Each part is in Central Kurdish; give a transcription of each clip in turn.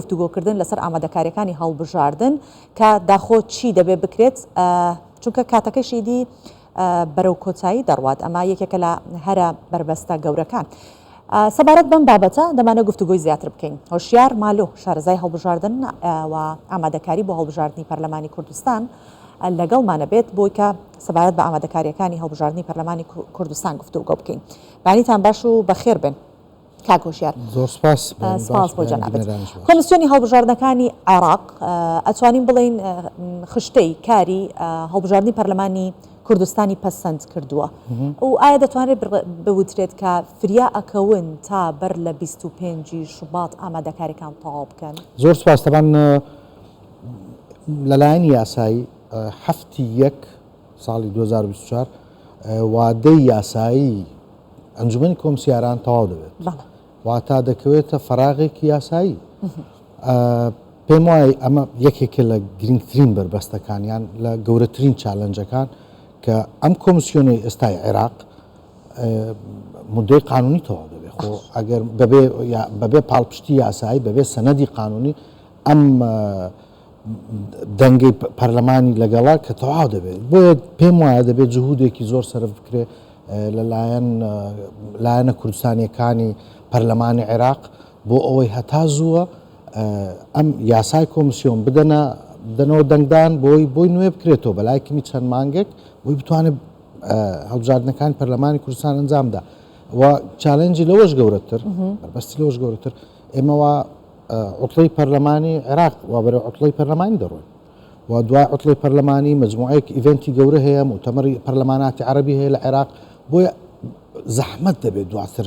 گفتوگۆکردن لەسەر ئامادەکاریەکانی هەڵبژاردن کە داخۆ چی دەبێ بکرێت چونکە کاتەکەشی دی بەرەو کۆچایی دەڕوات ئەمە یەکێکە لە هەرە بربەستە گەورەکان. سەبارەت بەم بابەتە دەمانە گفتوگۆی زیاتر بکەین. هۆشیار مالۆ شارەزای هەڵبژاردن و ئامادەکاری بۆ هەڵبژاردننی پەرلەمانی کوردستان لەگەڵمانە بێت بۆی کە سەبارەت بە ئامادەکاریەکانی هەڵبژاردننی پەرلەمانی کوردستان گفتوگۆ بکەین. بانیتان باش و بەخێر بن. کاکۆشیار زۆر سپاس بۆ جەنابەت. کۆمیسیۆنی هەڵبژاردنەکانی عێراق ئەتوانین بڵین خشتەی کاری هەڵبژاردننی پەرلەمانی کوردستانی پەسەند کردووە و ئایا دەتوانێت بوترێت کە فریا ئەکەون تا بەر لە 25 شوباط ئامادەکاریەکان تەواو بکەن؟ زۆر سپاس. تەبان لەلایەن یاسایی هەفتی یەک ساڵی 2024 وادەی یاسایی ئەنجومەنی کۆمسیاران تەواو دەبێت واتە دەکەوێتە فەراغێکی یاسایی. پێم وایە ئەمە یەکێکە لە گرنگترین بربەستەکانیان لە گەورەترین چالەنجەکان کە ئەم کۆمسیۆنی ئێستای عێراق مودەی قانونی تەواو دەبێت. خۆ ئەگەر بەبێ پاڵپشتی یاسایی بەبێ سەنەدی قانونی ئەم دەنگی پەرلەمانی لەگەڵا کە تەواو دەبێت. بۆیە پێم وایە دەبێت جهودێکی زۆر سەرف بکرێت لەلایەنە کوردستانیەکانی پەرلەمانی عێراق بۆ ئەوەی هەتا زووە ئەم یاسای کۆمسیۆن بدەنەوە دەنگدان بۆی نوێ بکرێتەوە بەلایکمی چەند مانگێک بۆی بتوانێت هەڵبژاردنەکانی پەرلەمانی کوردستان ئەنجامدا. و چالەنجی لەوەش گەورەتر بەربەستی لەوەش گەورەتر ئێمەوە عوتڵەی پەرلەمانی عێراق و بەرەو عوتڵەی پەرلەمانی دەڕۆین و دوای عوتڵەی پەرلەمانی مجموعەیەک ئیڤنتی گەورە هەیە مؤتەمەری پەرلەماناتی عەرەبی هەیە لە عێراق بۆیە زەحمەت دەبێت دواتر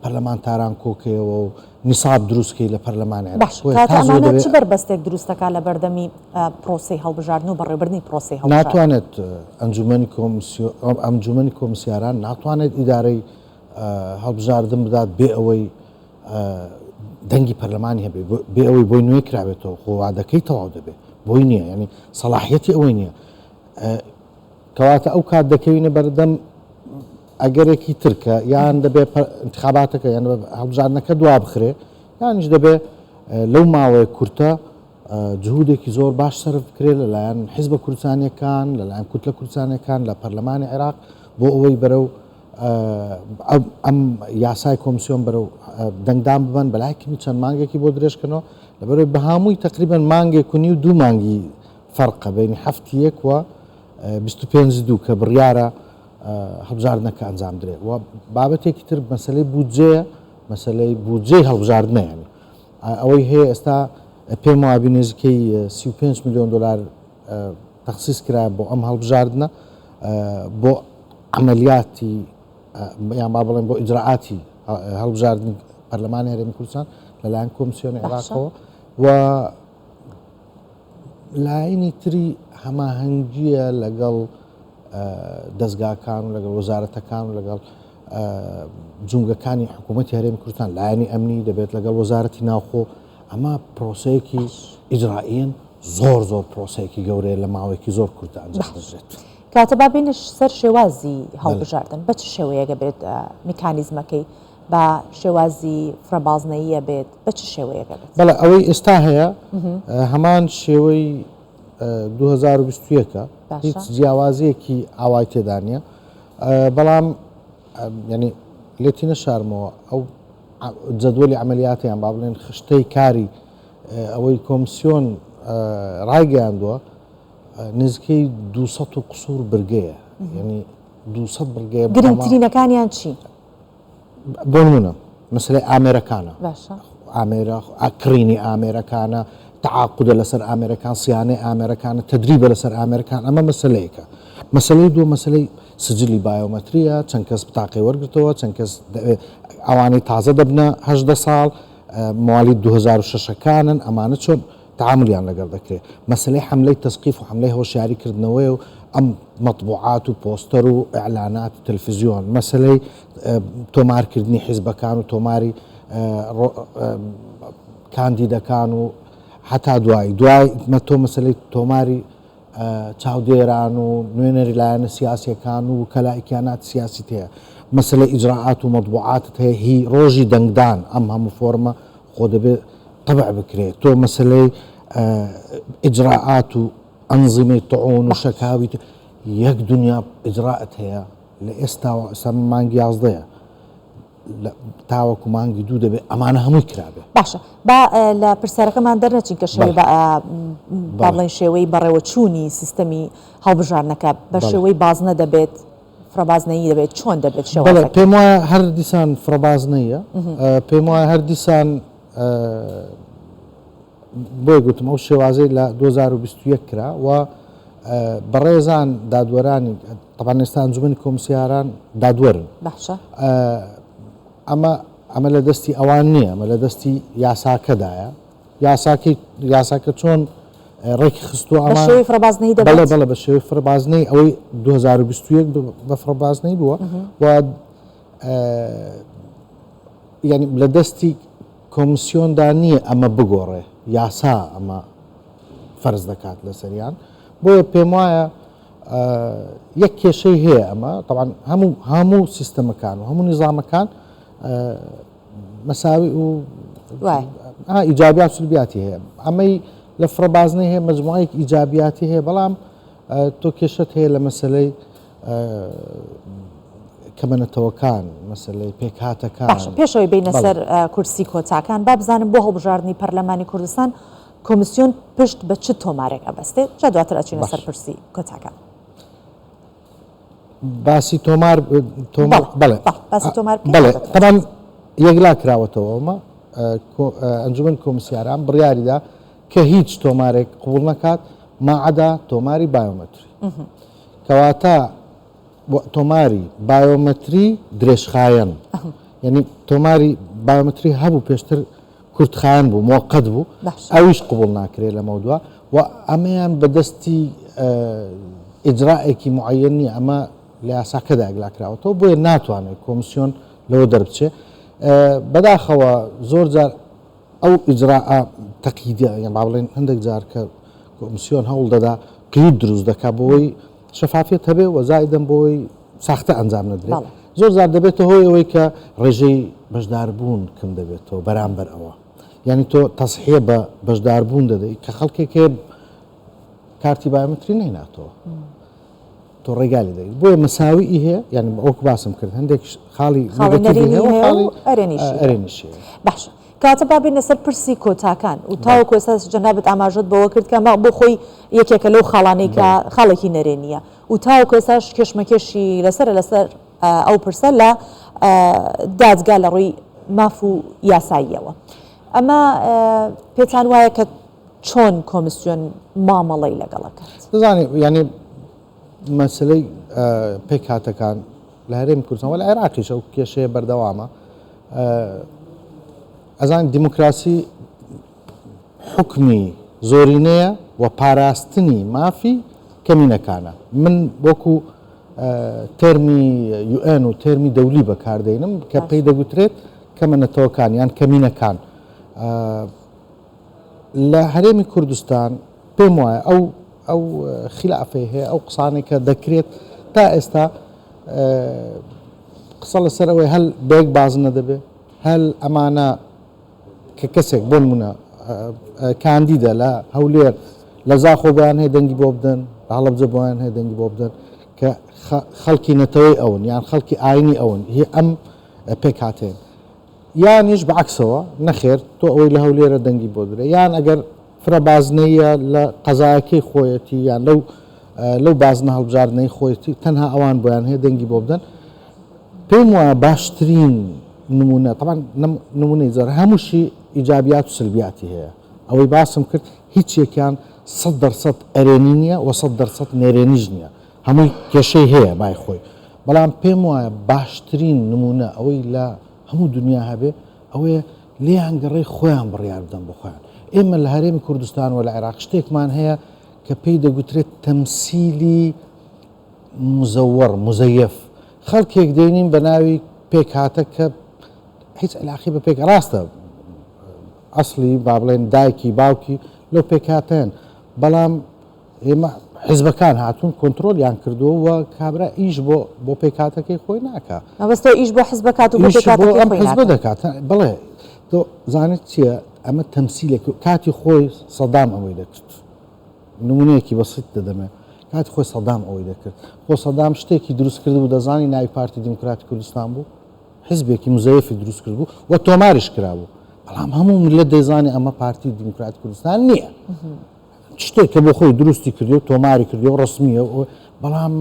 پەرلەمانتاران کۆکەوە و نیساب دروستکەی لە پەرلەمانی عێراق. ئەمانە چ بەربەستێک دروستەکە لە بەردەمی پرۆسەی هەڵبژاردن و بەڕێوەبردننی پرۆسەی هەڵبژاردن؟ ناتوانێت ئەنجومەنی کۆمسیاران ناتوانێت ئیدارەی هەڵبژاردن بدات بێ ئەوەی دەنگی پەرلەمانی هەبێ بێ ئەوەی بۆی نوێ کراوێتەوە خۆوادەکەی تەواو دەبێت بۆی نییە ینی سەلاحیەتی ئەوەی نییە کەواتە ئەو کات دەکەوینە بەردەم ئەگەرێکی ترکە یان دەبێت انتخاباتەکە یان هەڵبژاردنەکە دوا بخرێ یانیش دەبێت لەو ماوەیە کورتە جهودێکی زۆر باش سەرف بکرێت لەلایەن حیزبە کوردستانیەکان لەلایەن کوتلە کوردستانیەکان لە پەرلەمانی عێراق بۆ ئەوەی بەرەو ئەم یاسای کۆمسیۆن بەرەو دەنگدان ببن بەلایکمی چەند مانگێکی بۆ درێژکردنەوە لەبەرەوەی بەهامووی تقریبا مانگێک و نیو دوو مانگی فەرقە بینی هەفتی یەک و 25 کە بڕیارە هەڵبژاردنەکە ئەنجام درێت و بابەتێکی تر مەسەلەی بودجەیە مەسەلەی بودجەی هەڵبژاردنە ینی ئەوەی هەیە ئێستا پێم وابی نزیکەی 35 میلیۆن دلار تەخسیس کرا بۆ ئەم هەڵبژاردنە بۆ عملیاتی یان با بڵێن بۆ ئیجراعاتی هەڵبژاردننی پەرلەمانی هەرێمی کوردستان لەلایەن کۆمسیۆنی عێراقەوە و لایەنی تری هەماهەنگیە لەگەڵ دەستگاکان و لەگەڵ وەزارەتەکان و لەگەڵ جونگەکانی حکوومەتی هەرێمی کوردستان لایەنی ئەمنی دەبێت لەگەڵ وەزارەتی ناوخۆ ئەمە پرۆسەیەکی ئیجرائیەن زۆر پرۆسەیەکی گەورەیە لە ماوەیەکی زۆر کورتە ئەنجام دەدرێت. کاتە بابینش سەر شێوازی هەڵبژاردن بە چ شێوەیەگە بێت میکانیزمەکەی بە شێوازی فرەبازنەیە بێت بە چ شێوەیەگە بێت؟ بەڵێ ئەوەی ئێستا هەیە هەمان شێوەی 2021 هیچ جیاوازیەکی ئاوای تێدا نیە بەڵام ینی لێتی نەشارمەوە ئەو جەدوەلی عملیاتیان با بڵێن خشتەی کاری ئەوەی کۆمسیۆن ڕایگەیاندووە نزیکەی 200 و قسوور برگەیە ینی 200 برگەیە. گرنگترینەکانیان چی؟ بۆ نمونە مەسەلەی ئامێرەکانە ئامێرە کڕینی ئامێرەکانە تعاقودە لەسەر ئامێرەکان سیانەی ئامێرەکانە تدریبە لەسەر ئامێرەکان ئەمە مەسەلەیەکە. مەسەلەی دوو مەسەلەی سجلی بایۆمەتریە چەند کەس بتاقی وەرگرتەوە چەند کەس ئەوانەی تازە دەبنە 18 ساڵ موالی 2006ەکانن ئەمانە چۆن تعاملیان لەگەڵ دەکرێت. مەسەلەی حملەی تەسقیف و حملەی هۆشیاریکردنەوەی و ئەم مەطبوعات و پۆستەر و ئیعلانات و تەلڤیزیۆن مەسەلەی تۆمارکردنی حیزبەکان و تۆماری کاندیدەکان و حتا دوای تۆ مەسەلەی تۆماری چاودێران و نوێنەری لایەنە سیاسیەکان و کەلائیکیانات سیاسی هەیە مەسەلەی ئیجراعات و مەطبوعاتت هەیە هی ڕۆژی دەنگدان ئەم هەموو فۆرمە خۆ دەبێت طبع بکرێت تۆ مەسلەی ئیجراعات و ئەنزیمەی طعون و شەکاوی یەک دنیا ئیجراعەت هەیە لە ئێستا مانگی 11 تاوەکو مانگی 2 دەبێت ئەمانە هەمووی کرابێ. باشە با لە پرسیارەکەمان دەرنەچین کە شێوەی با بڵێن شێوەی بەڕێوەچوونی سیستەمی هەڵبژارنەکە بە شێوەی بازنە دەبێت فرەبازنەیی دەبێت چۆن دەبێت شێوە؟ پێم وایە هەر دیسان فرەبازنەیە، پێم وایە هەر دیسان بۆی گوتم ئەو شێوازەی لە 2021 کرا و بەڕێزان دادوەرانی طبعاً ئێستا ئەنجومەنی کۆمسیاران دادوەرن. باشە ئەمە لە دەستی ئەوان نییە، ئەمە لە دەستی یاساکەدایە. یاساکە چۆن ڕێکی خستووە بە شێوەی فرەبازنەی دەبێت؟ بەڵێ بە شێوەی فرەبازنەی ئەوەی 2021 بە فرەبازنەی بووە و یعنی لە دەستی کۆمسیۆندا نییە ئەمە بگۆڕێ، یاسا ئەمە فەرز دەکات لە سەریان. بۆیە پێم وایە یەک کێشەی هەیە ئەمە طبعاً هەموو سیستەمەکان و هەموو نظامەکان مەساوی و ئیجابیات و سلبیاتی هەیە. ئەمەی لە فرەبازنەی هەیە مەجموعەیەک ئیجابیاتی هەیە، بەڵام تۆ کێشت هەیە لە مەسلەی کەمەنەتەوەکان، مەسلەی پێکهاتەکان. پێشەوەی بینە سەر کورسی کۆچاکان با بزانم بۆ هەڵبژاردننی پەرلەمانی کوردستان کۆمیسیۆن پشت بە چ تۆمارێک ئەبەستێت جا دواتر ئەچینە سەر پرسی کۆچاکان. باسی تۆمار بەڵێ تەمان یەکلا کراوەتەوە ئەمە ئەنجومەن کۆمسیاران بڕیاریدا کە هیچ تۆمارێک قبول نەکات ماعەدا تۆماری بایۆمەتری، کەواتە تۆماری بایۆمەتری درێژخایەن، یعنی تۆماری بایۆمەتری هەبوو پێشتر کورتخایەن بوو موقت بوو، ئەویش قبول ناکرێت لە مەودووە و ئەمەیان بەدەستی ئیجراءێکی معەیەن نیە، ئەمە لە یاساکەدا ئەگلاکراوەتەوە بۆیە ناتوانێت کۆمسیۆن لەوە دەربچێت. بەداخەوە زۆر جار ئەو ئیجراء تەقییدە یان با بڵێن هەندێک جار کە کۆمسیۆن هەوڵ دەدا قید دروست دەکات بۆی شەفافیت هەبێ و زائیدەن بۆی ساختە ئەنجام نەدرێت. زۆر جار دەبێتە هۆی ئەوەی کە ڕێژەی بەشداربوون کەم دەبێتەوە بەرامبەر ئەوە، یعنی تۆ تەسحیە بە بەشداربوون دەدەیت کە خەڵکێکێ کارتی بایۆمەتری نەهێناتەوە تۆ ڕێگالی دەیت. بۆیە مەساویی هەیە، یعنی ئەوکو باسم کرد هەندێک خاڵی ئەرێنیشی. باشە کاتە بابینە سەر پرسی کۆتاکان و تاوەکو ئێستا جەنابەت ئاماژەت بەوە کرد کە بۆ خۆی یەکێکە لەو خاڵانەی کە خاڵێکی نەرێنیە و تاوەکو ئێستاش کێشمەکێشی لەسەر ئەو پرسە لە دادگا لە ڕووی ماف و یاساییەوە. ئەمە پێتان وایە کە چۆن کۆمیسیۆن مامەڵەی لەگەڵەکات؟ دەزانێت ینی مەسلەی پێکهاتەکان لە هەرێمی کوردستان و لە عێراقیش ئەو کێشەیە بەردەوامە. ئەزان دیموکراسی حکمی زۆرینەیە و پاراستنی مافی کەمینەکانە. من وەکو تەرمی UN و تەرمی دەولی بەکاردێنم کە پێی دەگوترێت کەمەنەتەوەکان یان کەمینەکان. لە هەرێمی کوردستان پێم وایە ئەو خلافەی هەیە، ئەو قسانێک کە دەکرێت تا ئێستا قسە لەسەر ئەوەی هەل بێک باز نەدەبێت، هەل ئەمانە کە کەسێک بۆ نمونە کاندیدە لە هەولێر لە زاخۆ بۆیان هەیە دەنگی بۆ بدەن، لە هەڵەبجە بۆیان هەیە دەنگی بۆ بدەن کە خەڵکی نەتەوەی ئەون یان خەڵکی ئاینی ئەون هی ئەم پێک هاتێن، یانیش بەعکسەوە نەخێر تۆ ئەوەی لە هەولێرە دەنگی بۆ درێ، یان ئەگەر فرەبازنەیە لە قەزایەکەی خۆیەتی یان لەو بازنە هەڵبژاردنەی خۆیەتی تەنها ئەوان بۆیان هەیە دەنگی بۆ بدەن. پێم وایە باشترین نمونە طبعاً نمونەی زۆر هەمووشی ئیجابیات و سلبیاتی هەیە، ئەوەی باسم کرد هیچ یەکیان 100% ئەرێنی نییە و 100% نێرێنیش نییە، هەمووی کێشەی هەیە بای خۆی. بەڵام پێم وایە باشترین نمونە ئەوەی لە هەموو دنیا هەبێ ئەوەیە لێیان گەڕێی خۆیان بڕیار بدەن بۆ خۆیان. ئێمە لە هەرێمی کوردستان و لە عێراق شتێکمان هەیە کە پێی دەگوترێت تەمسیلی مزەوەڕ مزەیەف، خەڵکێک دێنین بە ناوی پێکهاتە کە هیچ علاقی بە پێک ڕاستە ئەسلی با بڵێن دایکی باوکی لەو پێکهاتەن، بەڵام ئێمە حیزبەکان هاتوون کۆنتترۆلیان کردووە و کابرا ئیش بۆ پێکهاتەکەی خۆی ناکە، مەبەستە ئیش بۆ حیزبەکات و حیزب دەکات. بڵێ تۆ زانیت چییە ئەمە تەمسیلێک کاتی خۆی سەدام ئەوەی دەکرد نمونەیەکی بەسیط دەدەمێ کاتی خۆی سەدام ئەوەی دەکرد خۆ سەدام شتێکی دروست کرد بوو دەزانی ناوی پارتی دیموکراتی کوردستان بوو حزبێکی مزەیفی دروست کرد بوو و تۆماریش کرابوو بەڵام هەموو ملت دەیزانی ئەمە پارتی دیموکراتی کوردستان نییە شتێک کە بۆ خۆی دروستی کردی و تۆماری کردی و ڕسمیە بەڵام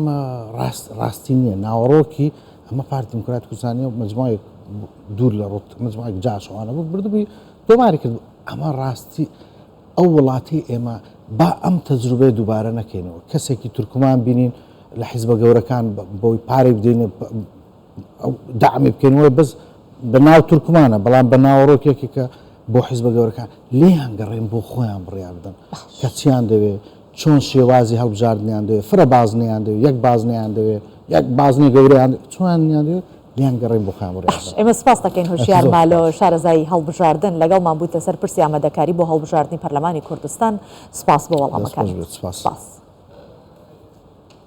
ڕاستی نییە ناوەڕۆکی ئەمە پارتی دیموکراتی کوردستانی و مجموعەیەک دوور لە ڕۆت مجموعەیەک جاشەوانە بوو بردبووی تۆماری کرد ئەمە ڕاستی ئەو وڵاتی ئێمە با ئەم تەجروبەیە دووبارە نەکەینەوە کەسێکی تورکمان بینین لە حیزبە گەورەکان بۆی پارێک بدەینێ دامی بکەینەوە بەس بە ناو تورکمانە بەڵام بە ناوەڕۆکێکی کە بۆ حیزبە گەورەکان لێیان گەڕێن بۆ خۆیان بڕیار بدەن کە چیان دەوێت چۆن شێوازی هەڵبژاردنیان دەوێت فرە بازنیان دەوێت یەک بازنیان دەوێت یەک بازنی گەورەیان چۆنیان دەوێت لیان گەڕێن بۆ خۆیان بڕیار بدەن. ئێمە سپاس دەکەین هۆشیار مالۆ شارەزایی هەڵبژاردن لەگەڵمان بوویتە سەر پرسی ئامادەکاری بۆ هەڵبژاردننی پەرلەمانی کوردستان سپاس بۆ وەڵامەکان. سپاس.